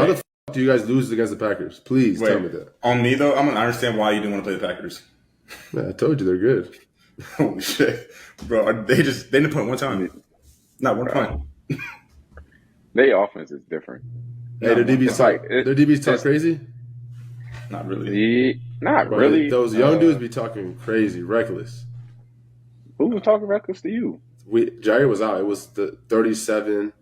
How the do you guys lose against the Packers? Please tell me that. On me, though, I'm going to understand why you didn't want to play the Packers. Yeah, I told you they're good. Holy shit. Bro, they didn't point one time. Not one point. Their offense is different. Hey, their DBs talk crazy? Not really. Not really. Those young dudes be talking crazy, reckless. Who was talking reckless to you? Jerry was out. It was the 37,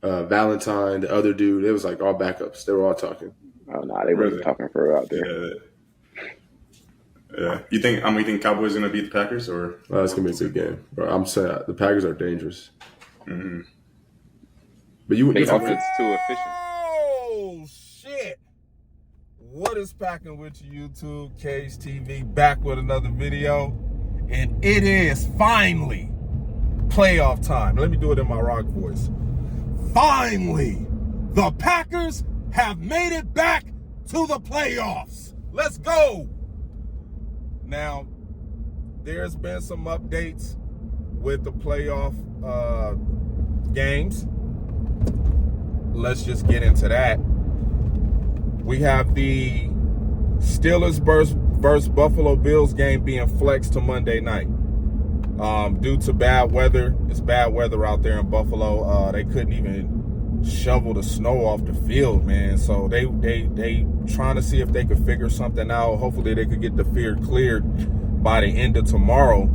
Valentine, the other dude. It was like all backups. They were all talking. Oh, no, they wasn't talking for her out there. Yeah. You think Cowboys are going to beat the Packers? Or it's going to be a good game. Bro, I'm saying the Packers are dangerous. Mm-hmm. But you offense too efficient. Oh, shit. What is packing with you, YouTube? Cage TV back with another video. And it is finally playoff time. Let me do it in my rock voice. Finally, the Packers have made it back to the playoffs. Let's go. Now, there's been some updates with the playoff games. Let's just get into that. We have the Steelers versus Buffalo Bills game being flexed to Monday night due to bad weather. It's bad weather out there in Buffalo. They couldn't even shovel the snow off the field, man. So they trying to see if they could figure something out. Hopefully they could get the field cleared by the end of tomorrow.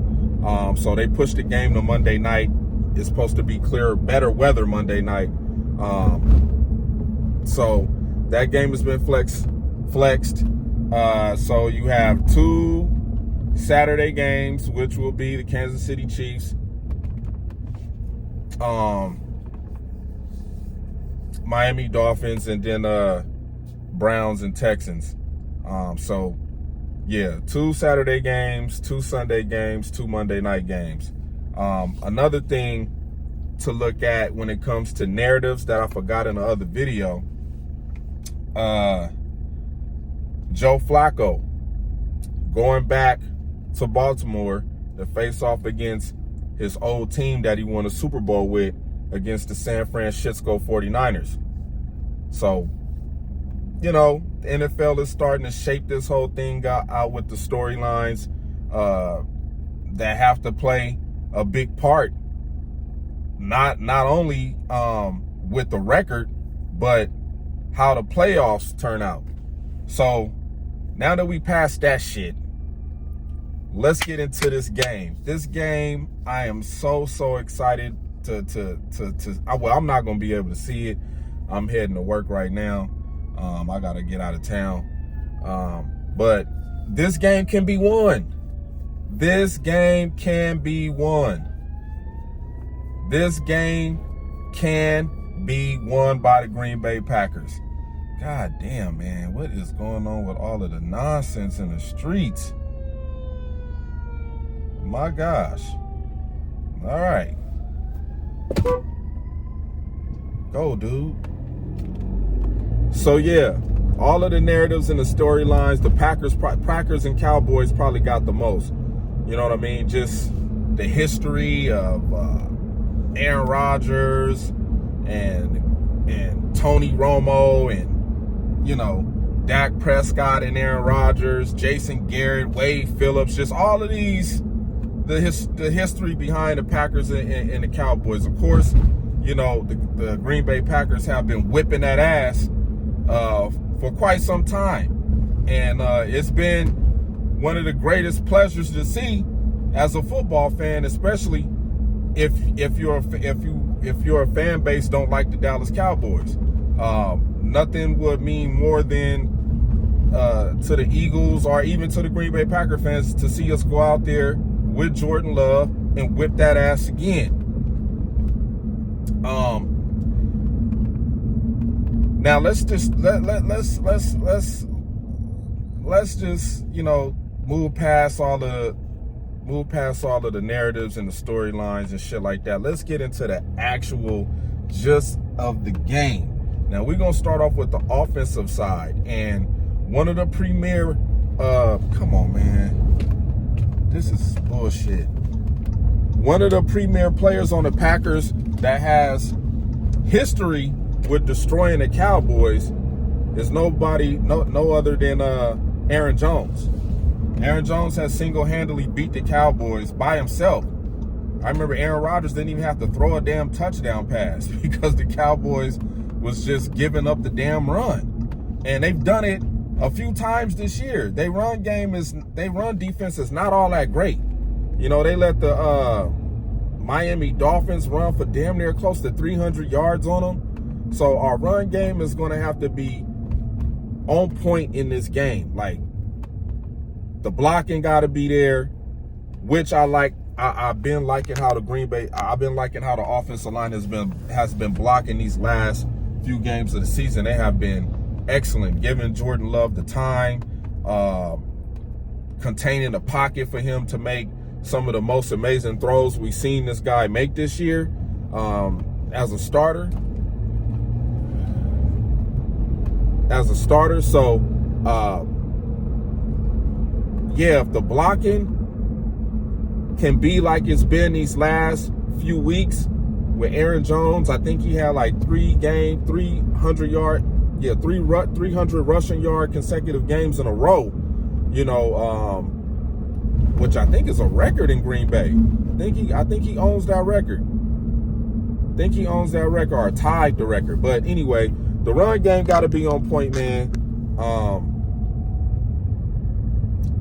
So they pushed the game to Monday night. It's supposed to be clear, better weather Monday night. So that game has been flexed. So you have 2 Saturday games, which will be the Kansas City Chiefs, Miami Dolphins, and then Browns and Texans. So yeah, 2 Saturday games, 2 Sunday games, 2 Monday night games. Another thing to look at when it comes to narratives that I forgot in the other video, Joe Flacco going back to Baltimore to face off against his old team that he won a Super Bowl with, against the San Francisco 49ers. So, you know, the NFL is starting to shape this whole thing out with the storylines that have to play a big part, not only with the record, but how the playoffs turn out. So now that we passed that shit, let's get into this game. This game, I am so excited well, I'm not gonna be able to see it. I'm heading to work right now. I gotta get out of town. But this game can be won. This game can be won. This game can be won by the Green Bay Packers. God damn, man. What is going on with all of the nonsense in the streets? My gosh. All right. Go, dude. So, yeah. All of the narratives and the storylines, the Packers and Cowboys probably got the most. You know what I mean? Just the history of Aaron Rodgers and Tony Romo, and, you know, Dak Prescott and Aaron Rodgers, Jason Garrett, Wade Phillips, just all of these, the history behind the Packers and the Cowboys. Of course, you know, the Green Bay Packers have been whipping that ass for quite some time, and it's been one of the greatest pleasures to see as a football fan, especially if you're a fan base don't like the Dallas Cowboys. Nothing would mean more than to the Eagles or even to the Green Bay Packer fans to see us go out there with Jordan Love and whip that ass again. Now let's just you know, move past all of the narratives and the storylines and shit like that. Let's get into the actual gist of the game. Now we're gonna start off with the offensive side, and one of the premier come on, man, this is bullshit. One of the premier players on the Packers that has history with destroying the Cowboys is no other than Aaron Jones. Aaron Jones has single-handedly beat the Cowboys by himself. I remember Aaron Rodgers didn't even have to throw a damn touchdown pass because the Cowboys was just giving up the damn run. And they've done it a few times this year. Their run defense is not all that great. You know, they let the Miami Dolphins run for damn near close to 300 yards on them. So our run game is going to have to be on point in this game. Like, the blocking got to be there, which I like. I've been liking how the offensive line has been blocking these last few games of the season. They have been excellent, giving Jordan Love the time, containing the pocket for him to make some of the most amazing throws we've seen this guy make this year as a starter. So, yeah, if the blocking can be like it's been these last few weeks with Aaron Jones, I think he had like 300 rushing yard consecutive games in a row, you know, which I think is a record in Green Bay. I think he owns that record. Or tied the record. But anyway, the run game got to be on point, man.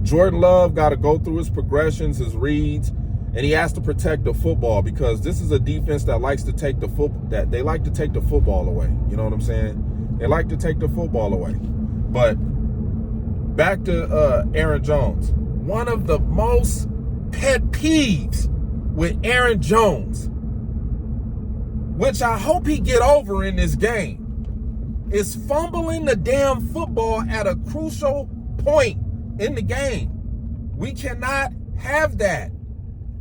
Jordan Love got to go through his progressions, his reads, and he has to protect the football because this is a defense that likes to take the they like to take the football away. You know what I'm saying? They like to take the football away. But back to Aaron Jones. One of the most pet peeves with Aaron Jones, which I hope he get over in this game, is fumbling the damn football at a crucial point in the game. We cannot have that.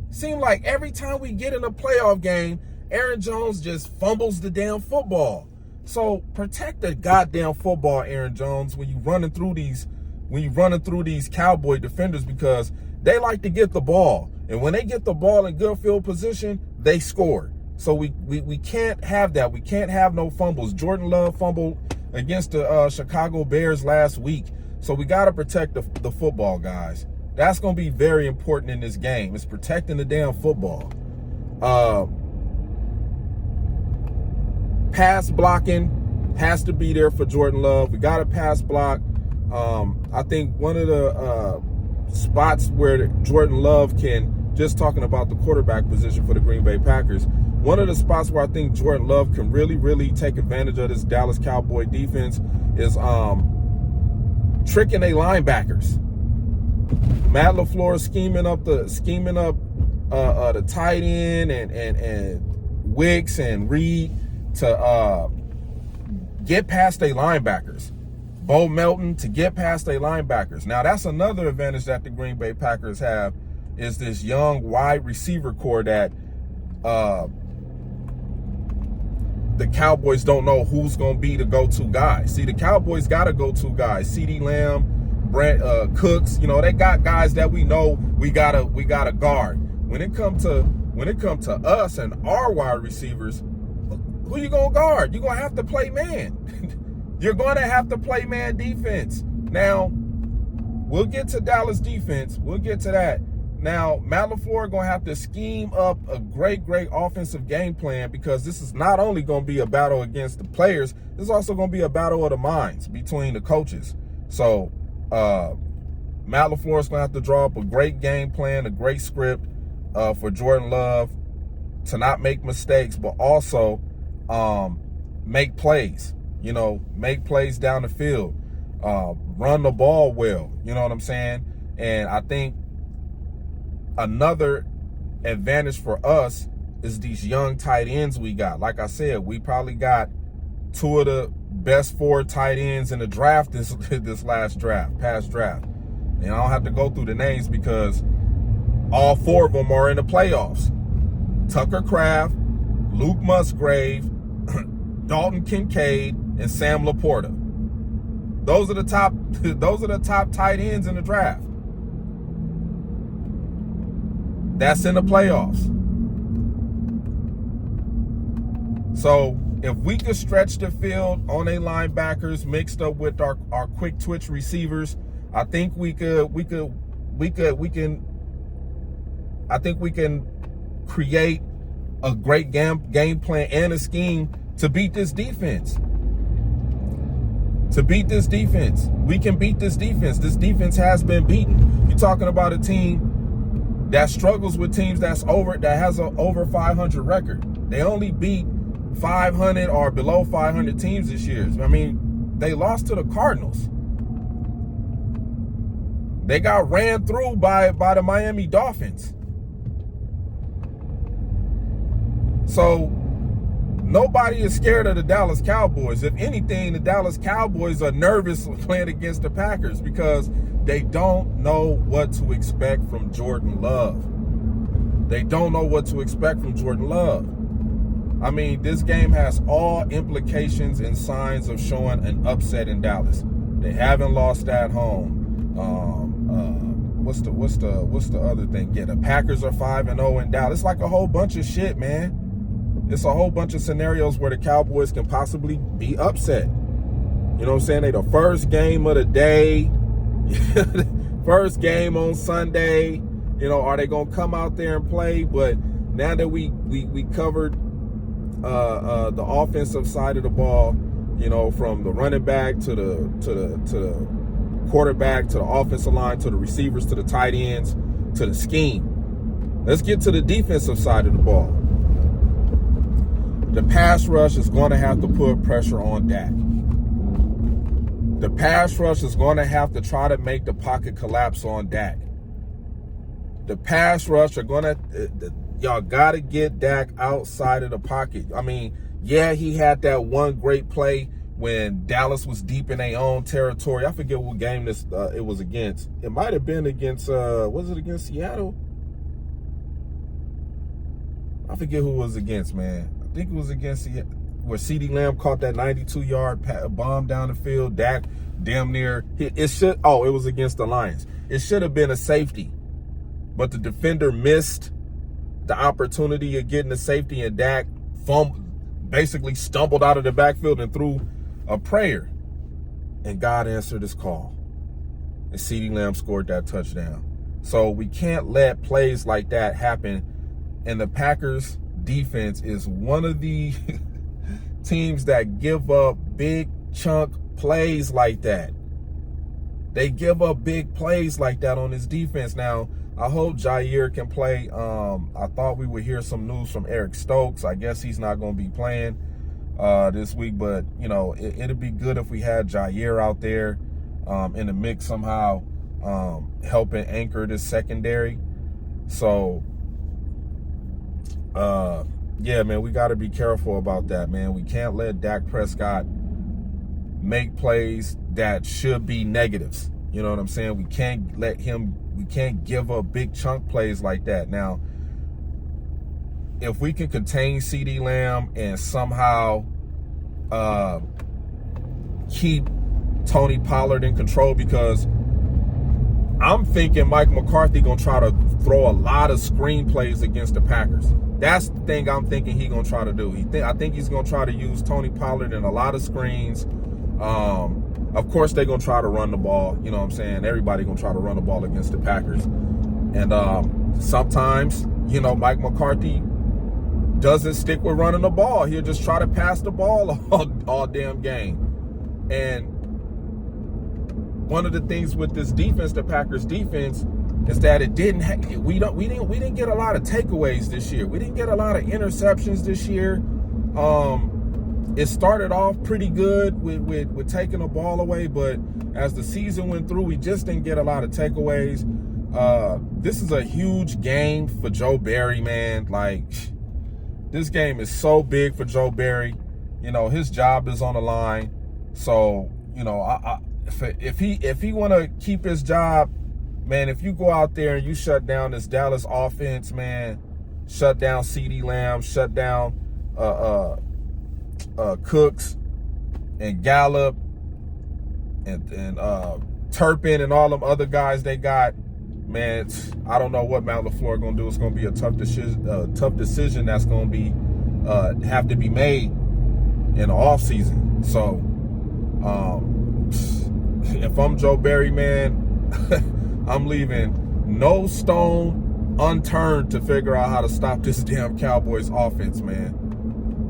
Seems like every time we get in a playoff game, Aaron Jones just fumbles the damn football. So protect the goddamn football, Aaron Jones, when you're running through these Cowboy defenders, because they like to get the ball. And when they get the ball in good field position, they score. So we can't have that. We can't have no fumbles. Jordan Love fumbled against the Chicago Bears last week. So we got to protect the football, guys. That's going to be very important in this game. It's protecting the damn football. Pass blocking has to be there for Jordan Love. We got to pass block. I think one of the spots where Jordan Love can, just talking about the quarterback position for the Green Bay Packers, one of the spots where I think Jordan Love can really, really take advantage of this Dallas Cowboy defense is tricking their linebackers. Matt LaFleur scheming up the tight end and Wicks and Reed to get past their linebackers. Bo Melton to get past their linebackers. Now that's another advantage that the Green Bay Packers have, is this young wide receiver core that the Cowboys don't know who's going to be the go-to guy. See, the Cowboys got a go-to guy. CeeDee Lamb, Cooks, you know, they got guys that we know we gotta guard. When it come to us and our wide receivers, who you gonna guard? You're gonna have to play man. You're gonna have to play man defense. Now, we'll get to Dallas defense. We'll get to that. Now, Matt LaFleur gonna have to scheme up a great offensive game plan, because this is not only gonna be a battle against the players, this is also gonna be a battle of the minds between the coaches. So Matt LaFleur is going to have to draw up a great game plan, a great script for Jordan Love to not make mistakes, but also make plays, make plays down the field, run the ball well, you know what I'm saying? And I think another advantage for us is these young tight ends we got. Like I said, we probably got two of the best 4 tight ends in the draft this past draft. And I don't have to go through the names because all 4 of them are in the playoffs. Tucker Kraft, Luke Musgrave, Dalton Kincaid, and Sam Laporta. Those are the top tight ends in the draft. That's in the playoffs. So if we could stretch the field on a linebackers mixed up with our quick twitch receivers, I think we can create a great game plan and a scheme to beat this defense. We can beat this defense. This defense has been beaten. You're talking about a team that struggles with teams that has an over 500 record. They only beat 500 or below 500 teams this year. I mean, they lost to the Cardinals. They got ran through by the Miami Dolphins. So nobody is scared of the Dallas Cowboys. If anything, the Dallas Cowboys are nervous playing against the Packers because they don't know what to expect from Jordan Love. I mean, this game has all implications and signs of showing an upset in Dallas. They haven't lost at home. What's the other thing? Yeah, the Packers are 5-0 in Dallas. It's like a whole bunch of shit, man. It's a whole bunch of scenarios where the Cowboys can possibly be upset. You know what I'm saying? They the first game of the day, first game on Sunday. You know, are they gonna come out there and play? But now that we covered the offensive side of the ball, you know, from the running back to the quarterback to the offensive line to the receivers to the tight ends to the scheme. Let's get to the defensive side of the ball. The pass rush is going to have to put pressure on Dak. The pass rush is going to have to try to make the pocket collapse on Dak. The pass rush are going to, y'all got to get Dak outside of the pocket. I mean, yeah, he had that one great play when Dallas was deep in their own territory. I forget what game it was against. It might have been against, was it against Seattle? I forget who it was against, man. I think it was against where CeeDee Lamb caught that 92-yard bomb down the field. Dak damn near, it was against the Lions. It should have been a safety, but the defender missed the opportunity of getting the safety, and Dak basically stumbled out of the backfield and threw a prayer, and God answered his call, and CeeDee Lamb scored that touchdown. So we can't let plays like that happen, and the Packers defense is one of the teams that give up big chunk plays like that. They give up big plays like that on this defense. Now, I hope Jair can play. I thought we would hear some news from Eric Stokes. I guess he's not going to be playing this week, but you know, it'd be good if we had Jair out there in the mix somehow, helping anchor this secondary. So yeah, man, we got to be careful about that, man. We can't let Dak Prescott make plays that should be negatives. You know what I'm saying? We can't give up big chunk plays like that. Now, if we can contain CeeDee Lamb and somehow keep Tony Pollard in control, because I'm thinking Mike McCarthy gonna try to throw a lot of screen plays against the Packers. That's the thing I'm thinking he gonna try to do. I think he's gonna try to use Tony Pollard in a lot of screens. Of course, they're gonna try to run the ball. You know what I'm saying? Everybody gonna try to run the ball against the Packers. And sometimes, you know, Mike McCarthy doesn't stick with running the ball. He'll just try to pass the ball all damn game. And one of the things with this defense, the Packers defense, is that we didn't get a lot of takeaways this year. We didn't get a lot of interceptions this year. It started off pretty good with taking the ball away, but as the season went through, we just didn't get a lot of takeaways. This is a huge game for Joe Barry, man. Like, this game is so big for Joe Barry. You know, his job is on the line. So, you know, if he want to keep his job, man, if you go out there and you shut down this Dallas offense, man, shut down CeeDee Lamb, shut down Cooks and Gallup and Turpin and all them other guys they got, man, I don't know what Matt LaFleur gonna do. It's gonna be a tough decision that's gonna be have to be made. in the offseason. So if I'm Joe Barry, man, I'm leaving no stone unturned to figure out how to stop this damn Cowboys offense, man.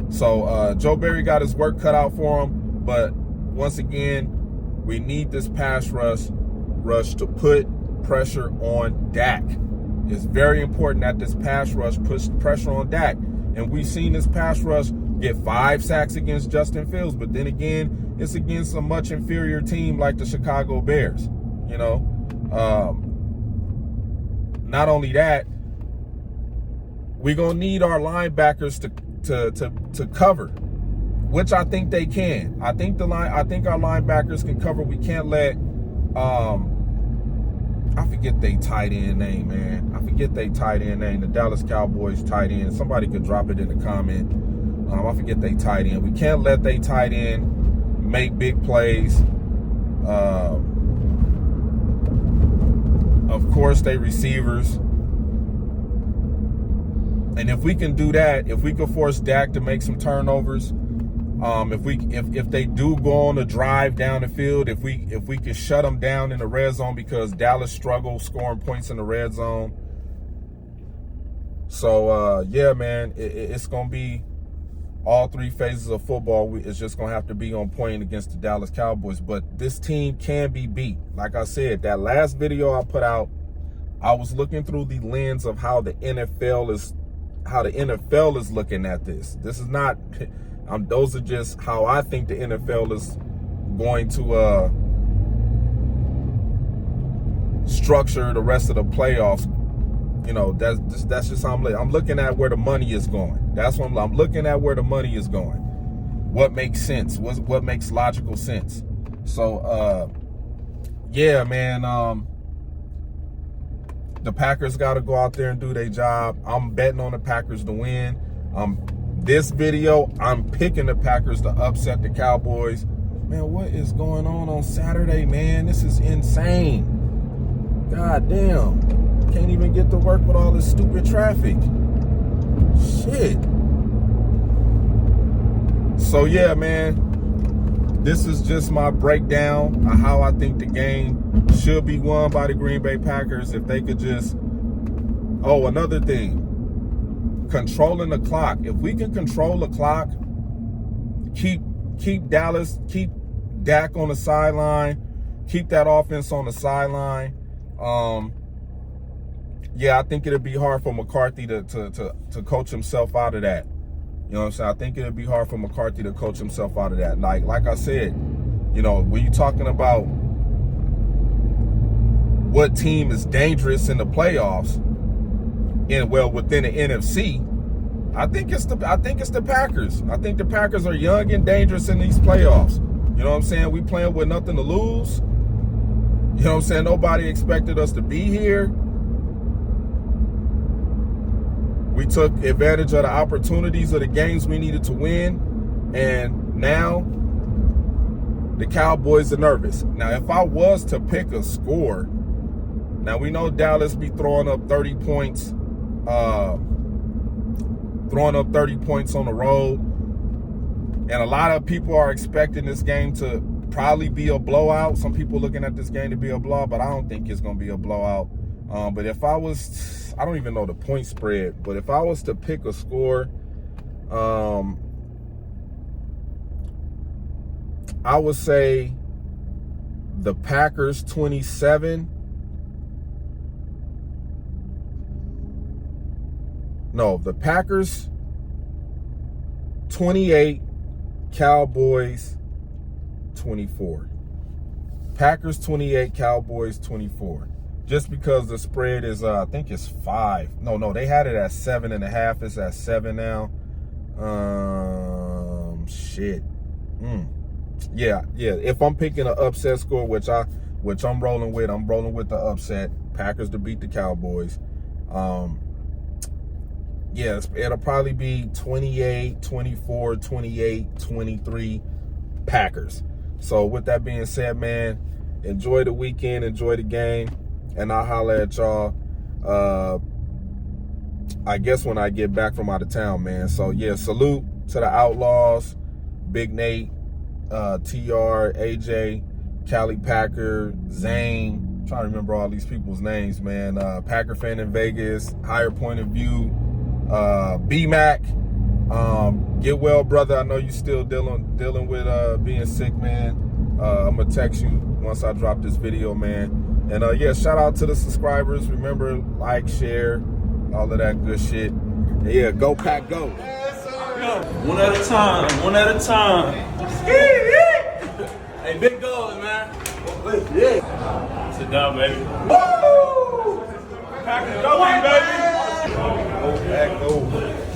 So Joe Barry got his work cut out for him, but once again, we need this pass rush to put pressure on Dak. It's very important that this pass rush puts pressure on Dak. And we've seen this pass rush get 5 sacks against Justin Fields, but then again, it's against a much inferior team like the Chicago Bears. You know, not only that, we're gonna need our linebackers to cover, which I think they can. I think our linebackers can cover. We can't let I forget they tight end name, man. I forget they tight end name. The Dallas Cowboys tight end. Somebody could drop it in the comment. I forget they tight end. We can't let they tight end make big plays. Of course, they receivers. And if we can do that, if we can force Dak to make some turnovers, if they do go on a drive down the field, if we can shut them down in the red zone, because Dallas struggles scoring points in the red zone. So yeah, man, it's gonna be all 3 phases of football. It's just gonna have to be on point against the Dallas Cowboys. But this team can be beat. Like I said, that last video I put out, I was looking through the lens of how the NFL is looking at this. This is not. Those are just how I think the NFL is going to structure the rest of the playoffs. You know, that's just how I'm looking at where the money is going. That's what I'm looking at, where the money is going. What makes sense? What makes logical sense? So, yeah, man. The Packers got to go out there and do their job. I'm betting on the Packers to win. This video, I'm picking the Packers to upset the Cowboys. Man, what is going on Saturday, man? This is insane. God damn. Can't even get to work with all this stupid traffic. Shit. So, yeah, man. This is just my breakdown of how I think the game should be won by the Green Bay Packers. If they could just... Oh, another thing. Controlling the clock. If we can control the clock, keep Dallas, keep Dak on the sideline, keep that offense on the sideline. Yeah, I think it'd be hard for McCarthy to coach himself out of that. You know what I'm saying? I think it'd be hard for McCarthy to coach himself out of that. Like I said, you know, when you're talking about what team is dangerous in the playoffs, within the NFC, I think it's the Packers. I think the Packers are young and dangerous in these playoffs. You know what I'm saying? We playing with nothing to lose. You know what I'm saying? Nobody expected us to be here. We took advantage of the opportunities of the games we needed to win, and now the Cowboys are nervous. Now, if I was to pick a score, now we know Dallas be throwing up 30 points. Throwing up 30 points on the road. And a lot of people are expecting this game to probably be a blowout. Some people looking at this game to be a blowout, but I don't think it's going to be a blowout. But if I don't even know the point spread, but if I was to pick a score, I would say the Packers 27. No, the Packers 28, Cowboys 24. Packers 28, Cowboys 24. Just because the spread is, I think it's 5. No, they had it at 7.5. It's at 7 now. Shit. Yeah. If I'm picking an upset score, which I'm rolling with, I'm rolling with the upset. Packers to beat the Cowboys. Yeah, it'll probably be 28, 24, 28, 23 Packers. So with that being said, man, enjoy the weekend, enjoy the game, and I'll holler at y'all, I guess when I get back from out of town, man. So, yeah, salute to the Outlaws. Big Nate, TR, AJ, Cali Packer, Zane. I'm trying to remember all these people's names, man. Packer fan in Vegas, Higher Point of View, B-Mac. Get well, brother. I know you still dealing with being sick, man. I'm gonna text you once I drop this video, man. And yeah, shout out to the subscribers. Remember, like, share, all of that good shit. And yeah, go Pack, go. One at a time, one at a time. Hey, big goals, man. Yeah. Sit down, baby. Woo! Packers going, baby.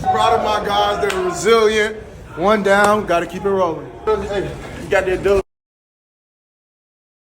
Proud of my guys. They're resilient. One down. Got to keep it rolling. Hey, you got that dope.